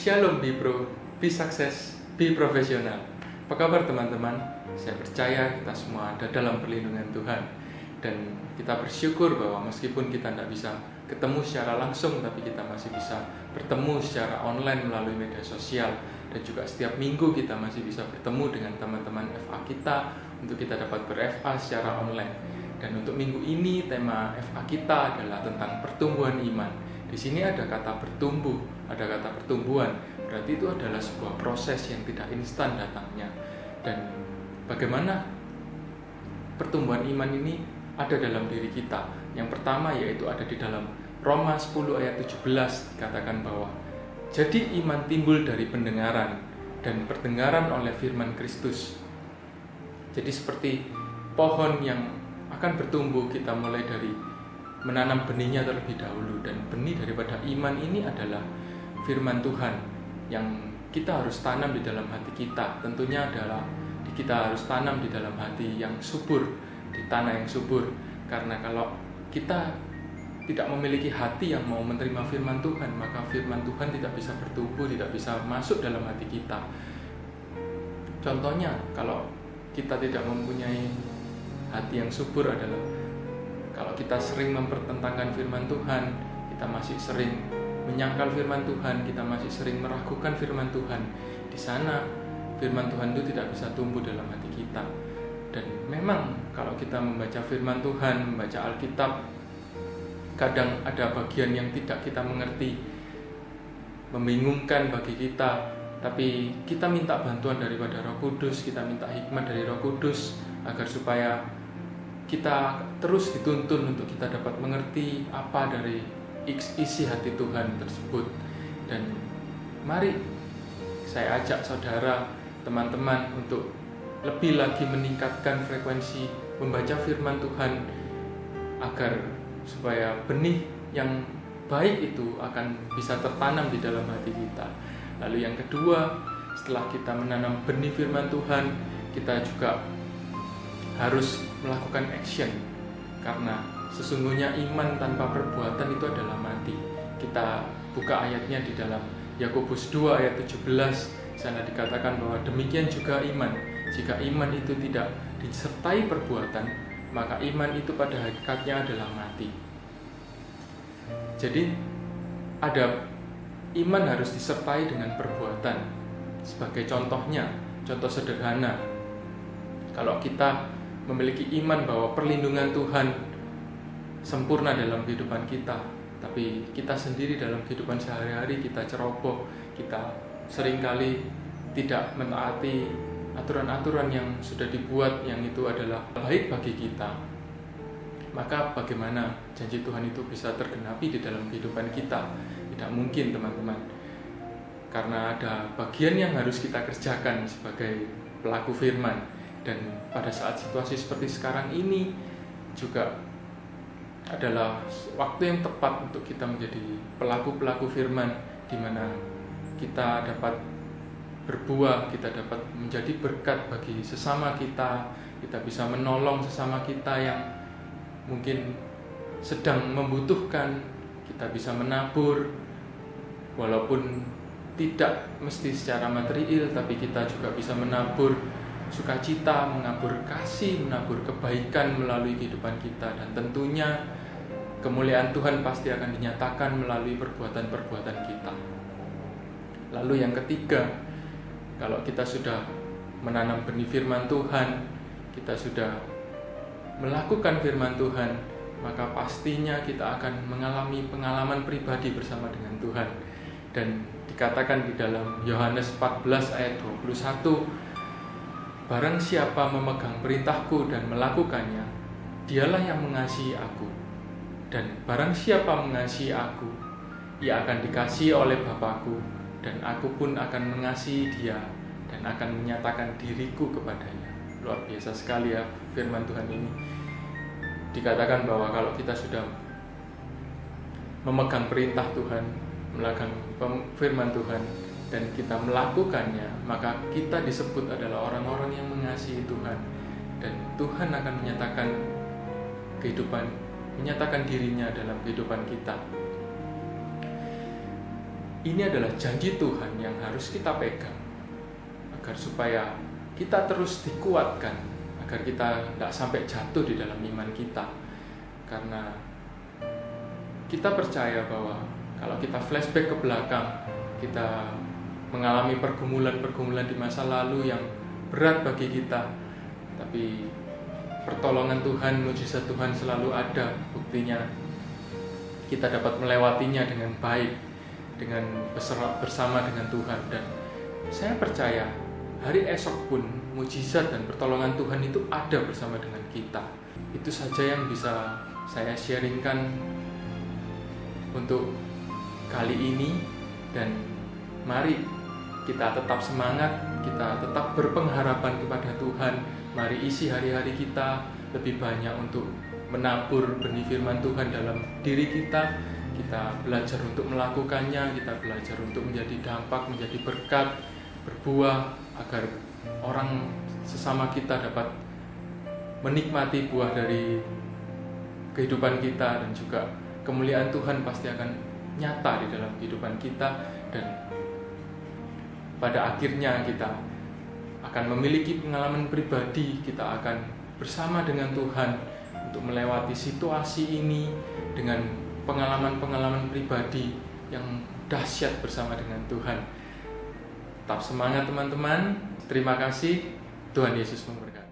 Shalom Be Pro, Be Sukses, Be Profesional. Apa kabar teman-teman? Saya percaya kita semua ada dalam perlindungan Tuhan. Dan kita bersyukur bahwa meskipun kita tidak bisa ketemu secara langsung, tapi kita masih bisa bertemu secara online melalui media sosial. Dan juga setiap minggu kita masih bisa bertemu dengan teman-teman FA kita untuk kita dapat ber-FA secara online. Dan untuk minggu ini tema FA kita adalah tentang pertumbuhan iman. Di sini ada kata bertumbuh, ada kata pertumbuhan. Berarti itu adalah sebuah proses yang tidak instan datangnya. Dan bagaimana pertumbuhan iman ini ada dalam diri kita? Yang pertama yaitu ada di dalam Roma 10 ayat 17, dikatakan bahwa jadi iman timbul dari pendengaran dan pendengaran oleh firman Kristus. Jadi seperti pohon yang akan bertumbuh, kita mulai dari menanam benihnya terlebih dahulu, dan benih daripada iman ini adalah firman Tuhan yang kita harus tanam di dalam hati kita. Tentunya adalah kita harus tanam di dalam hati yang subur, di tanah yang subur. Karena kalau kita tidak memiliki hati yang mau menerima firman Tuhan, maka firman Tuhan tidak bisa bertumbuh, tidak bisa masuk dalam hati kita. Contohnya, kalau kita tidak mempunyai hati yang subur adalah kalau kita sering mempertentangkan firman Tuhan, kita masih sering menyangkal firman Tuhan, kita masih sering meragukan firman Tuhan. Di sana firman Tuhan itu tidak bisa tumbuh dalam hati kita. Dan memang kalau kita membaca firman Tuhan, membaca Alkitab, kadang ada bagian yang tidak kita mengerti, membingungkan bagi kita. Tapi kita minta bantuan daripada Roh Kudus, kita minta hikmat dari Roh Kudus agar supaya kita terus dituntun untuk kita dapat mengerti apa dari isi hati Tuhan tersebut. Dan mari saya ajak saudara, teman-teman untuk lebih lagi meningkatkan frekuensi membaca firman Tuhan agar supaya benih yang baik itu akan bisa tertanam di dalam hati kita. Lalu yang kedua, setelah kita menanam benih firman Tuhan, kita juga harus melakukan action, karena sesungguhnya iman tanpa perbuatan itu adalah mati. Kita buka ayatnya di dalam Yakobus 2 ayat 17. Sana dikatakan bahwa demikian juga iman. Jika iman itu tidak disertai perbuatan, maka iman itu pada hakikatnya adalah mati. Jadi ada iman harus disertai dengan perbuatan. Sebagai contohnya, contoh sederhana, kalau kita memiliki iman bahwa perlindungan Tuhan sempurna dalam kehidupan kita, tapi kita sendiri dalam kehidupan sehari-hari kita ceroboh, kita seringkali tidak mentaati aturan-aturan yang sudah dibuat yang itu adalah baik bagi kita, maka bagaimana janji Tuhan itu bisa tergenapi di dalam kehidupan kita? Tidak mungkin, teman-teman, karena ada bagian yang harus kita kerjakan sebagai pelaku firman. Dan pada saat situasi seperti sekarang ini juga adalah waktu yang tepat untuk kita menjadi pelaku-pelaku firman, di mana kita dapat berbuah, kita dapat menjadi berkat bagi sesama kita, kita bisa menolong sesama kita yang mungkin sedang membutuhkan, kita bisa menabur, walaupun tidak mesti secara material, tapi kita juga bisa menabur sukacita, menabur kasih, menabur kebaikan melalui kehidupan kita. Dan tentunya kemuliaan Tuhan pasti akan dinyatakan melalui perbuatan-perbuatan kita. Lalu yang ketiga, kalau kita sudah menanam benih firman Tuhan, kita sudah melakukan firman Tuhan, maka pastinya kita akan mengalami pengalaman pribadi bersama dengan Tuhan. Dan dikatakan di dalam Yohanes 14 ayat 21, barang siapa memegang perintahku dan melakukannya, dialah yang mengasihi aku. Dan barang siapa mengasihi aku, ia akan dikasihi oleh Bapa-Ku, dan aku pun akan mengasihi dia dan akan menyatakan diriku kepadanya. Luar biasa sekali ya firman Tuhan ini. Dikatakan bahwa kalau kita sudah memegang perintah Tuhan, melakukan firman Tuhan, dan kita melakukannya, maka kita disebut adalah orang-orang yang mengasihi Tuhan. Dan Tuhan akan menyatakan dirinya dalam kehidupan kita. ini adalah janji Tuhan yang harus kita pegang, agar supaya kita terus dikuatkan, agar kita tidak sampai jatuh di dalam iman kita. Karena kita percaya bahwa kalau kita flashback ke belakang, kita mengalami pergumulan-pergumulan di masa lalu yang berat bagi kita, tapi pertolongan Tuhan, mujizat Tuhan selalu ada. Buktinya kita dapat melewatinya dengan baik, dengan bersama dengan Tuhan. Dan saya percaya hari esok pun mujizat dan pertolongan Tuhan itu ada bersama dengan kita. Itu saja yang bisa saya sharingkan untuk kali ini. Dan mari kita tetap semangat, kita tetap berpengharapan kepada Tuhan. Mari isi hari-hari kita lebih banyak untuk menabur benih firman Tuhan dalam diri kita. Kita belajar untuk melakukannya, kita belajar untuk menjadi dampak, menjadi berkat, berbuah, agar orang sesama kita dapat menikmati buah dari kehidupan kita, dan juga kemuliaan Tuhan pasti akan nyata di dalam kehidupan kita, dan pada akhirnya kita akan memiliki pengalaman pribadi. Kita akan bersama dengan Tuhan untuk melewati situasi ini dengan pengalaman-pengalaman pribadi yang dahsyat bersama dengan Tuhan. Tetap semangat teman-teman. Terima kasih. Tuhan Yesus memberkati.